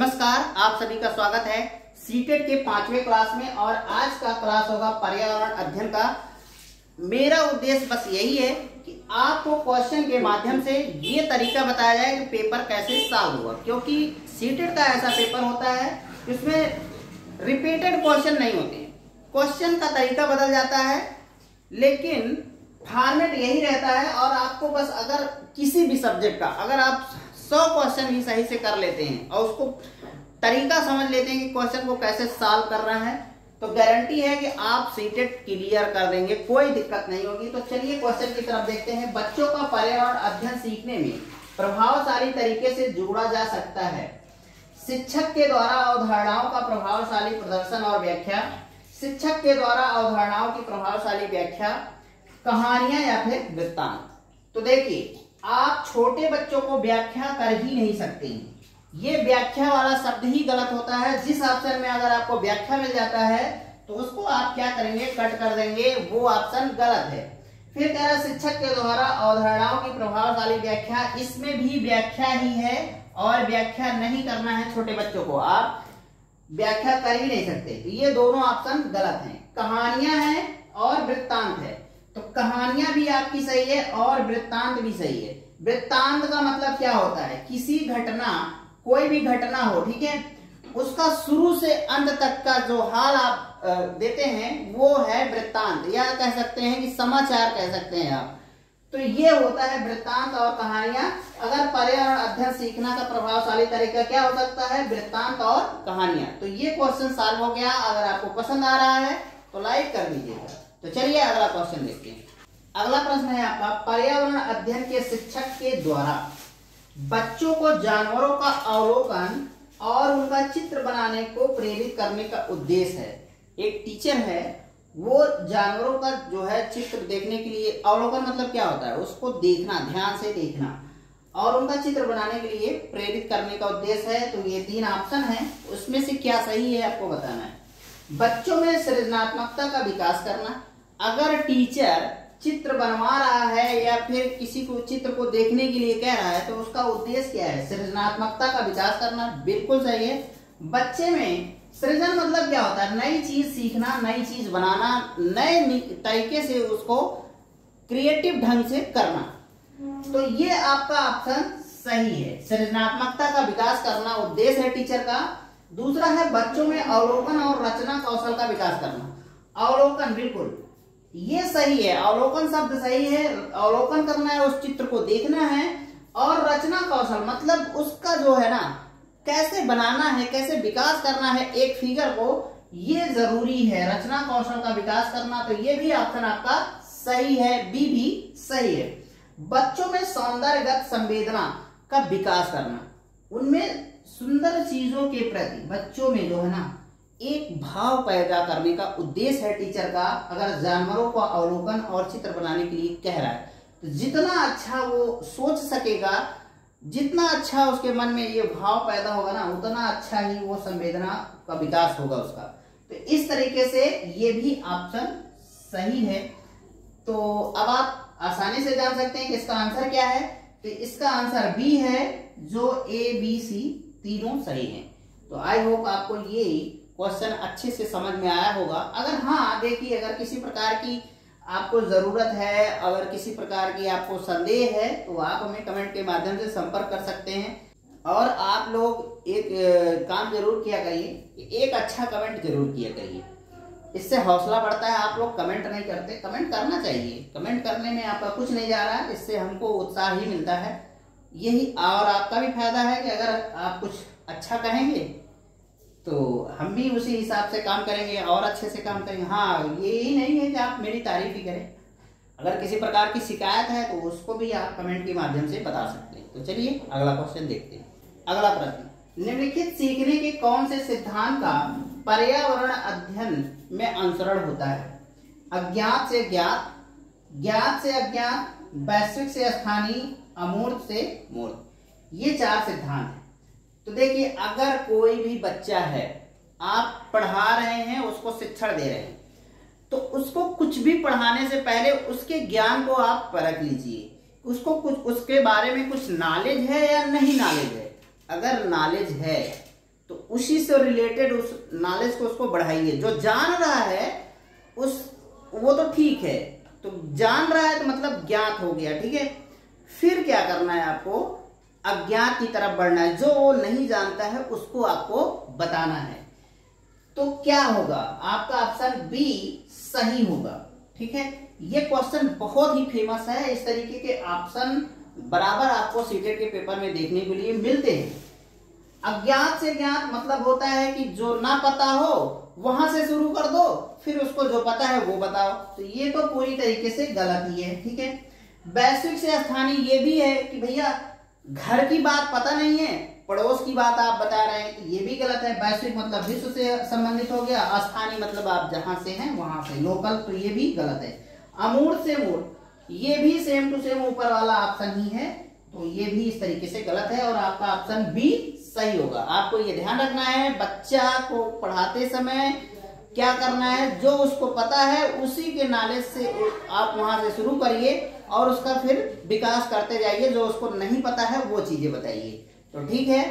नमस्कार, आप सभी का स्वागत है सीटेट के 5वें क्लास में। और आज का क्लास होगा पर्यावरण अध्ययन का। मेरा उद्देश्य बस यही है कि आपको क्वेश्चन के माध्यम से ये तरीका बताया जाए कि पेपर कैसे सॉल्व हुआ, क्योंकि सीटेट का ऐसा पेपर होता है जिसमें रिपीटेड क्वेश्चन नहीं होते हैं। क्वेश्चन का तरीका बदल जाता है लेकिन फॉर्मेट यही रहता है। और आपको बस अगर किसी भी सब्जेक्ट का अगर आप 100 क्वेश्चन भी सही से कर लेते हैं और उसको तरीका समझ लेते हैं कि क्वेश्चन को कैसे सॉल्व करना है, तो गारंटी है कि आप सीटेट क्लियर कर देंगे, कोई दिक्कत नहीं होगी। तो चलिए क्वेश्चन की तरफ देखते हैं। बच्चों का पर्यावरण अध्ययन सीखने में प्रभावशाली तरीके से जोड़ा जा सकता है। शिक्षक के द्वारा अवधारणाओं का प्रभावशाली प्रदर्शन और व्याख्या। शिक्षक के द्वारा अवधारणाओं की प्रभावशाली व्याख्या, कहानियां या फिर वृत्तांत। तो देखिए, आप छोटे बच्चों को व्याख्या कर ही नहीं सकते हैं। ये व्याख्या वाला शब्द ही गलत होता है। जिस ऑप्शन में अगर आपको व्याख्या मिल जाता है तो उसको आप क्या करेंगे, कट कर देंगे, वो ऑप्शन गलत है। फिर कह रहा शिक्षक के द्वारा अवधारणाओं की प्रभावशाली व्याख्या, इसमें भी व्याख्या ही है और व्याख्या नहीं करना है छोटे बच्चों को, आप व्याख्या कर ही नहीं सकते। तो ये दोनों ऑप्शन गलत हैं। कहानियां हैं और वृत्तांत है, तो कहानियां भी आपकी सही है और वृत्तांत भी सही है। वृत्तांत का मतलब क्या होता है, किसी घटना, कोई भी घटना हो, ठीक है, उसका शुरू से अंत तक का जो हाल आप देते हैं वो है वृत्तांत, या कह सकते हैं कि समाचार कह सकते हैं आप। तो ये होता है वृत्तांत और कहानियां। अगर पर्यावरण अध्ययन सीखना का प्रभावशाली तरीका क्या हो सकता है, वृत्तांत और कहानियां। तो ये क्वेश्चन सॉल्व हो गया। अगर आपको पसंद आ रहा है तो लाइक कर दीजिएगा। तो चलिए अगला क्वेश्चन देखते हैं। अगला प्रश्न है आपका, पर्यावरण अध्ययन के शिक्षक के द्वारा बच्चों को जानवरों का अवलोकन और उनका चित्र बनाने को प्रेरित करने का उद्देश्य है। एक टीचर है, वो जानवरों का जो है चित्र देखने के लिए, अवलोकन मतलब क्या होता है, उसको देखना, ध्यान से देखना, और उनका चित्र बनाने के लिए प्रेरित करने का उद्देश्य है। तो ये 3 ऑप्शन है, उसमें से क्या सही है आपको बताना है। बच्चों में सृजनात्मकता का विकास करना। अगर टीचर चित्र बनवा रहा है या फिर किसी को चित्र को देखने के लिए कह रहा है तो उसका उद्देश्य क्या है, सृजनात्मकता का विकास करना। बिल्कुल सही है। बच्चे में सृजन मतलब क्या होता है, नई चीज सीखना, नई चीज बनाना, नए तरीके से उसको क्रिएटिव ढंग से करना। तो ये आपका ऑप्शन सही है, सृजनात्मकता का विकास करना उद्देश्य है टीचर का। दूसरा है बच्चों में अवलोकन और रचना कौशल का विकास करना। अवलोकन, बिल्कुल ये सही है, अवलोकन शब्द सही है। अवलोकन करना है, उस चित्र को देखना है। और रचना कौशल मतलब उसका जो है ना, कैसे बनाना है, कैसे विकास करना है एक फिगर को, ये जरूरी है, रचना कौशल का विकास करना। तो ये भी ऑप्शन आपका सही है, बी भी सही है। बच्चों में सौंदर्यगत संवेदना का विकास करना, उनमें सुंदर चीजों के प्रति बच्चों में जो है ना एक भाव पैदा करने का उद्देश्य है टीचर का। अगर जानवरों को अवलोकन और चित्र बनाने के लिए कह रहा है तो जितना अच्छा वो सोच सकेगा, जितना अच्छा उसके मन में ये भाव पैदा होगा ना, उतना अच्छा ही वो संवेदना का विकास होगा उसका। तो इस तरीके से ये भी ऑप्शन सही है। तो अब आप आसानी से जान सकते हैं कि इसका आंसर क्या है। तो इसका आंसर बी है, जो ए बी सी तीनों सही हैं। तो आई होप आपको ये क्वेश्चन अच्छे से समझ में आया होगा। अगर हाँ, देखिए, अगर किसी प्रकार की आपको जरूरत है, अगर किसी प्रकार की आपको संदेह है तो आप हमें कमेंट के माध्यम से संपर्क कर सकते हैं। और आप लोग एक काम जरूर किया करिए, एक अच्छा कमेंट जरूर किया करिए, इससे हौसला बढ़ता है। आप लोग कमेंट नहीं करते, कमेंट करना चाहिए। कमेंट करने में आपका कुछ नहीं जा रहा है, इससे हमको उत्साह ही मिलता है यही। और आपका भी फायदा है कि अगर आप कुछ अच्छा कहेंगे तो हम भी उसी हिसाब से काम करेंगे और अच्छे से काम करेंगे। हाँ, यही नहीं है कि आप मेरी तारीफ ही करें, अगर किसी प्रकार की शिकायत है तो उसको भी आप कमेंट के माध्यम से बता सकते हैं। तो चलिए अगला क्वेश्चन देखते हैं। अगला प्रश्न, निम्नलिखित सीखने के कौन से सिद्धांत का पर्यावरण अध्ययन में अनुसरण होता है। अज्ञात से ज्ञात, ज्ञात से अज्ञात, वैश्विक से स्थानीय, अमूर्त से मूर्त। ये 4 सिद्धांत हैं। तो देखिए, अगर कोई भी बच्चा है, आप पढ़ा रहे हैं, उसको शिक्षण दे रहे हैं, तो उसको कुछ भी पढ़ाने से पहले उसके ज्ञान को आप परख लीजिए, उसको कुछ उसके बारे में कुछ नॉलेज है या नहीं नॉलेज है। अगर नॉलेज है तो उसी से रिलेटेड उस नॉलेज को उसको बढ़ाइए। जो जान रहा है वो तो ठीक है, तो जान रहा है तो मतलब ज्ञात हो गया, ठीक है। फिर क्या करना है आपको, अज्ञात की तरफ बढ़ना है। जो वो नहीं जानता है उसको आपको बताना है। तो क्या होगा, आपका ऑप्शन बी सही होगा, ठीक है। ये क्वेश्चन बहुत ही फेमस है। इस तरीके के ऑप्शन बराबर आपको सीटेट के पेपर में देखने के लिए मिलते हैं। अज्ञात से ज्ञात मतलब होता है कि जो ना पता हो वहां से शुरू कर दो, फिर उसको जो पता है वो बताओ। तो ये तो पूरी तरीके से गलत ही है, ठीक है। वैश्विक से स्थानीय ये भी है कि भैया घर की बात पता नहीं है, पड़ोस की बात आप बता रहे हैं, तो ये भी गलत है। वैश्विक मतलब विश्व से संबंधित हो गया, स्थानीय मतलब आप जहां से हैं वहां से, लोकल, तो ये भी गलत है। अमूर्त से मूर्त ये भी सेम टू सेम ऊपर वाला ऑप्शन ही है, तो ये भी इस तरीके से गलत है और आपका ऑप्शन बी सही होगा। आपको ये ध्यान रखना है, बच्चा को पढ़ाते समय क्या करना है, जो उसको पता है उसी के नॉलेज से आप वहां से शुरू करिए और उसका फिर विकास करते जाइए। जो उसको नहीं पता है वो चीजें बताइए। तो ठीक है,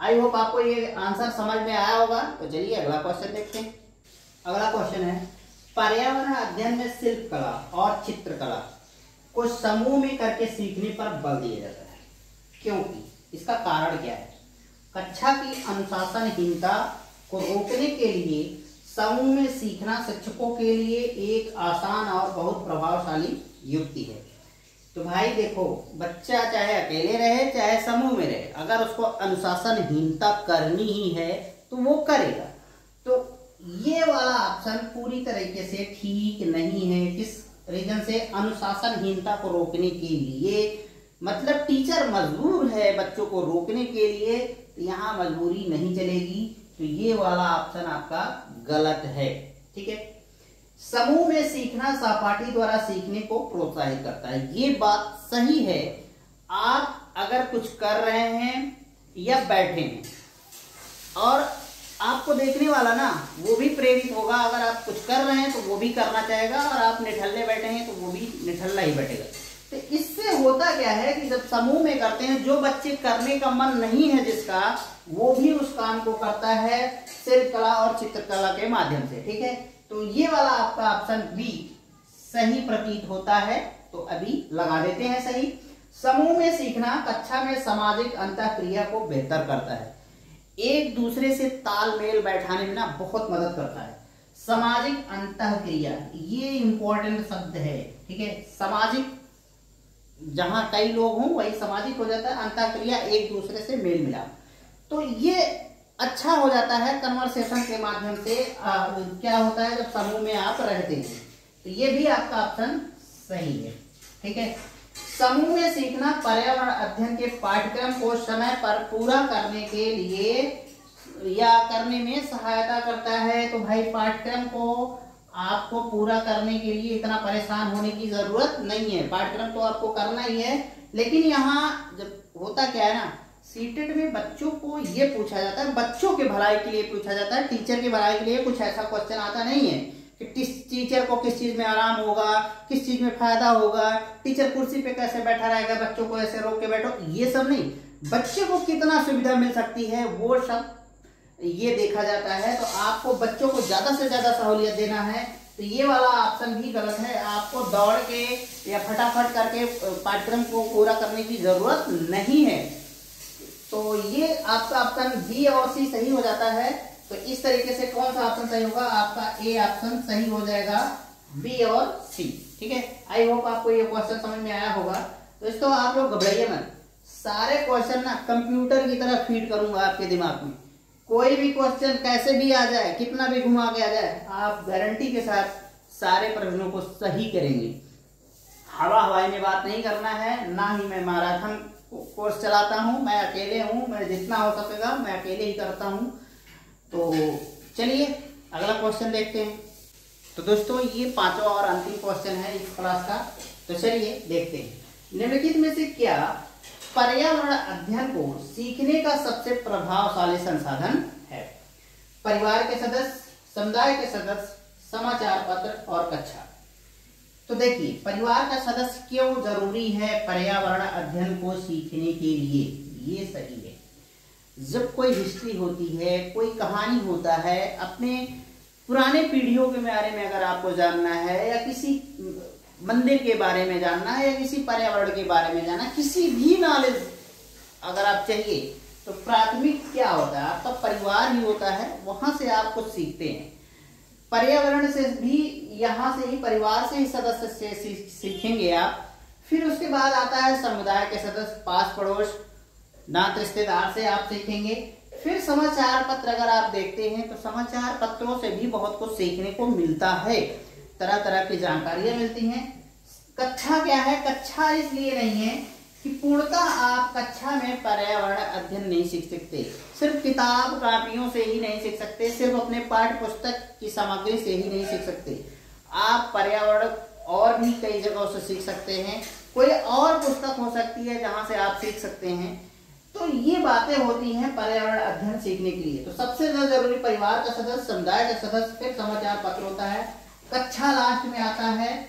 आई होप आपको ये आंसर समझ में आया होगा। तो चलिए अगला क्वेश्चन देखते हैं। अगला क्वेश्चन है, पर्यावरण अध्ययन में शिल्पकला और चित्रकला को समूह में करके सीखने पर बल दिया जाता है, क्योंकि इसका कारण क्या है। कक्षा की अनुशासनहीनता को रोकने के लिए समूह में सीखना शिक्षकों के लिए एक आसान और बहुत प्रभावशाली युक्ति है। तो भाई देखो, बच्चा चाहे अकेले रहे चाहे समूह में रहे, अगर उसको अनुशासनहीनता करनी ही है तो वो करेगा। तो ये वाला ऑप्शन पूरी तरीके से ठीक नहीं है। किस रीजन से, अनुशासनहीनता को रोकने के लिए, मतलब टीचर मजबूर है बच्चों को रोकने के लिए, तो यहाँ मजबूरी नहीं चलेगी। तो ये वाला ऑप्शन आपका गलत है, ठीक है। समूह में सीखना सहपाठी द्वारा सीखने को प्रोत्साहित करता है, ये बात सही है। आप अगर कुछ कर रहे हैं या बैठे हैं और आपको देखने वाला ना वो भी प्रेरित होगा। अगर आप कुछ कर रहे हैं तो वो भी करना चाहेगा, और आप निठल्ले बैठे हैं तो वो भी निठल्ला ही बैठेगा। तो इससे होता क्या है कि जब समूह में करते हैं, जो बच्चे करने का मन नहीं है जिसका, वो भी उस काम को करता है शिल्पकला और चित्रकला के माध्यम से, ठीक है। तो ये वाला आपका ऑप्शन बी सही प्रतीत होता है। तो अभी लगा देते हैं सही। समूह में सीखना कक्षा में सामाजिक अंतःक्रिया को बेहतर करता है, एक दूसरे से तालमेल बैठाने में ना बहुत मदद करता है। सामाजिक अंतःक्रिया ये इंपॉर्टेंट शब्द है, ठीक है। सामाजिक, जहां कई लोग हों वही सामाजिक हो जाता है। अंतःक्रिया एक दूसरे से मेल मिलाप, तो ये अच्छा हो जाता है कन्वर्सेशन के माध्यम से। क्या होता है जब समूह में आप रहते हैं, तो ये भी आपका ऑप्शन सही है, ठीक है। समूह में सीखना पर्यावरण अध्ययन के पाठ्यक्रम को समय पर पूरा करने के लिए या करने में सहायता करता है। तो भाई पाठ्यक्रम को आपको पूरा करने के लिए इतना परेशान होने की जरूरत नहीं है, पाठ्यक्रम तो आपको करना ही है। लेकिन यहाँ जब होता क्या है ना, सीटेट में बच्चों को ये पूछा जाता है, बच्चों के भलाई के लिए पूछा जाता है, टीचर की भलाई के लिए कुछ ऐसा क्वेश्चन आता नहीं है कि टीचर को किस चीज में आराम होगा, किस चीज में फायदा होगा, टीचर कुर्सी पे कैसे बैठा रहेगा, बच्चों को ऐसे रोक के बैठो, ये सब नहीं। बच्चे को कितना सुविधा मिल सकती है वो सब ये देखा जाता है। तो आपको बच्चों को ज्यादा से ज्यादा सहूलियत देना है, तो ये वाला ऑप्शन भी गलत है। आपको दौड़ के या फटाफट करके पाठ्यक्रम को पूरा करने की जरूरत नहीं है। तो ये आपका ऑप्शन बी और सी सही हो जाता है। तो इस तरीके से कौन सा ऑप्शन सही होगा, आपका ए ऑप्शन सही हो जाएगा, बी और सी, ठीक है। आई होप आपको ये क्वेश्चन समझ में आया होगा। दोस्तों आप लोग घबराइए मत, सारे क्वेश्चन ना कंप्यूटर की तरह फीड करूंगा आपके दिमाग में। कोई भी क्वेश्चन कैसे भी आ जाए, कितना भी घुमा के आ जाए, आप गारंटी के साथ सारे प्रश्नों को सही करेंगे। हवा हवाई में बात नहीं करना है, ना ही मैं मैराथन कोर्स चलाता हूं, मैं अकेले हूं, मैं जितना हो सकेगा मैं अकेले ही करता हूं। तो चलिए अगला क्वेश्चन देखते हैं। तो दोस्तों ये पांचवा और अंतिम क्वेश्चन है इस क्लास का। तो चलिए देखते हैं, निम्नलिखित में से क्या पर्यावरण अध्ययन को सीखने का सबसे प्रभावशाली संसाधन है। परिवार के सदस्य, समुदाय के सदस्य, समाचार पत्र और कक्षा। तो देखिए परिवार का सदस्य क्यों जरूरी है पर्यावरण अध्ययन को सीखने के लिए, ये सही है। जब कोई हिस्ट्री होती है, कोई कहानी होता है, अपने पुराने पीढ़ियों के बारे में अगर आपको जानना है, या किसी मंदिर के बारे में जानना है, या किसी पर्यावरण के बारे में जानना, किसी भी नॉलेज अगर आप चाहिए, तो प्राथमिक क्या होता है, आपका परिवार ही होता है, वहां से आप कुछ सीखते हैं। पर्यावरण से भी, यहाँ से ही, परिवार से ही सदस्य से सीखेंगे आप। फिर उसके बाद आता है समुदाय के सदस्य, पास पड़ोस, नात रिश्तेदार से आप सीखेंगे। फिर समाचार पत्र अगर आप देखते हैं तो समाचार पत्रों से भी बहुत कुछ सीखने को मिलता है, तरह तरह की जानकारियां मिलती हैं। कक्षा क्या है, कक्षा इसलिए नहीं है कि पूर्णतः आप कक्षा में पर्यावरण अध्ययन नहीं सीख सकते, सिर्फ किताब कापियों से ही नहीं सीख सकते, सिर्फ अपने पाठ्य पुस्तक की सामग्री से ही नहीं सीख सकते। आप पर्यावरण और भी कई जगहों से सीख सकते हैं, कोई और पुस्तक हो सकती है जहां से आप सीख सकते हैं। तो ये बातें होती हैं पर्यावरण अध्ययन सीखने के लिए। तो सबसे ज्यादा जरूरी परिवार का सदस्य, समुदाय का सदस्य, फिर समाचार पत्र होता है, कक्षा लास्ट में आता है।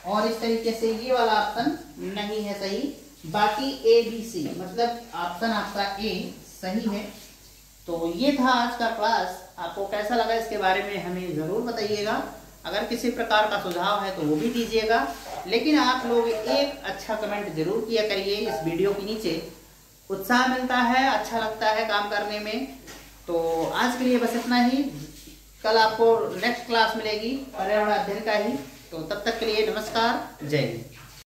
और इस तरीके से ये वाला ऑप्शन नहीं है सही, बाकी ए बी सी, मतलब ऑप्शन आपका ए सही है। तो ये था आज का क्लास। आपको कैसा लगा इसके बारे में हमें जरूर बताइएगा। अगर किसी प्रकार का सुझाव है तो वो भी दीजिएगा, लेकिन आप लोग एक अच्छा कमेंट जरूर किया करिए इस वीडियो के नीचे। उत्साह मिलता है, अच्छा लगता है काम करने में। तो आज के लिए बस इतना ही। कल आपको नेक्स्ट क्लास मिलेगी पर्यावरण अध्ययन का ही। तो तब तक के लिए नमस्कार, जय हिंद।